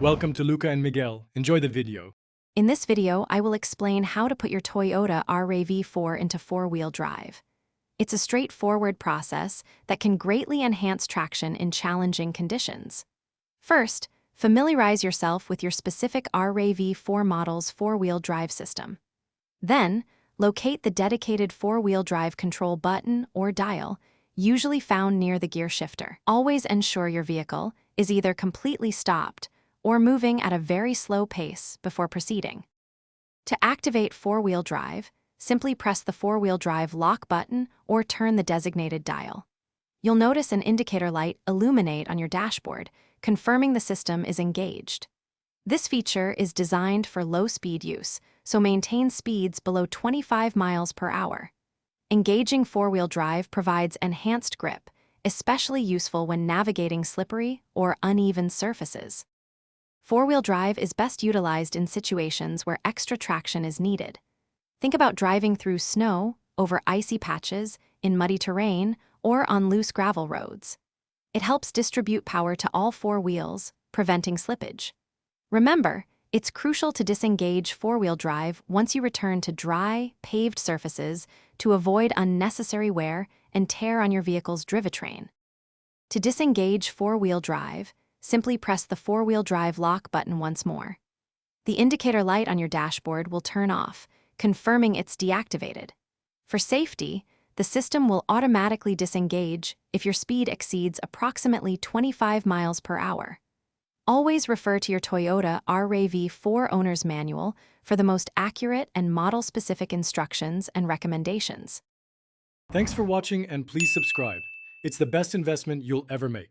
Welcome to Luca and Miguel. Enjoy the video. In this video, I will explain how to put your Toyota RAV4 into four-wheel drive. It's a straightforward process that can greatly enhance traction in challenging conditions. First, familiarize yourself with your specific RAV4 model's four-wheel drive system. Then, locate the dedicated four-wheel drive control button or dial, usually found near the gear shifter. Always ensure your vehicle is either completely stopped or moving at a very slow pace before proceeding. To activate four-wheel drive, simply press the four-wheel drive lock button or turn the designated dial. You'll notice an indicator light illuminate on your dashboard, confirming the system is engaged. This feature is designed for low-speed use, so maintain speeds below 25 miles per hour. Engaging four-wheel drive provides enhanced grip, especially useful when navigating slippery or uneven surfaces. Four-wheel drive is best utilized in situations where extra traction is needed. Think about driving through snow, over icy patches, in muddy terrain, or on loose gravel roads. It helps distribute power to all four wheels, preventing slippage. Remember, it's crucial to disengage four-wheel drive once you return to dry, paved surfaces to avoid unnecessary wear and tear on your vehicle's drivetrain. To disengage four-wheel drive, simply press the four-wheel drive lock button once more. The indicator light on your dashboard will turn off, confirming it's deactivated. For safety, the system will automatically disengage if your speed exceeds approximately 25 miles per hour. Always refer to your Toyota RAV4 owner's manual for the most accurate and model-specific instructions and recommendations. Thanks for watching and please subscribe. It's the best investment you'll ever make.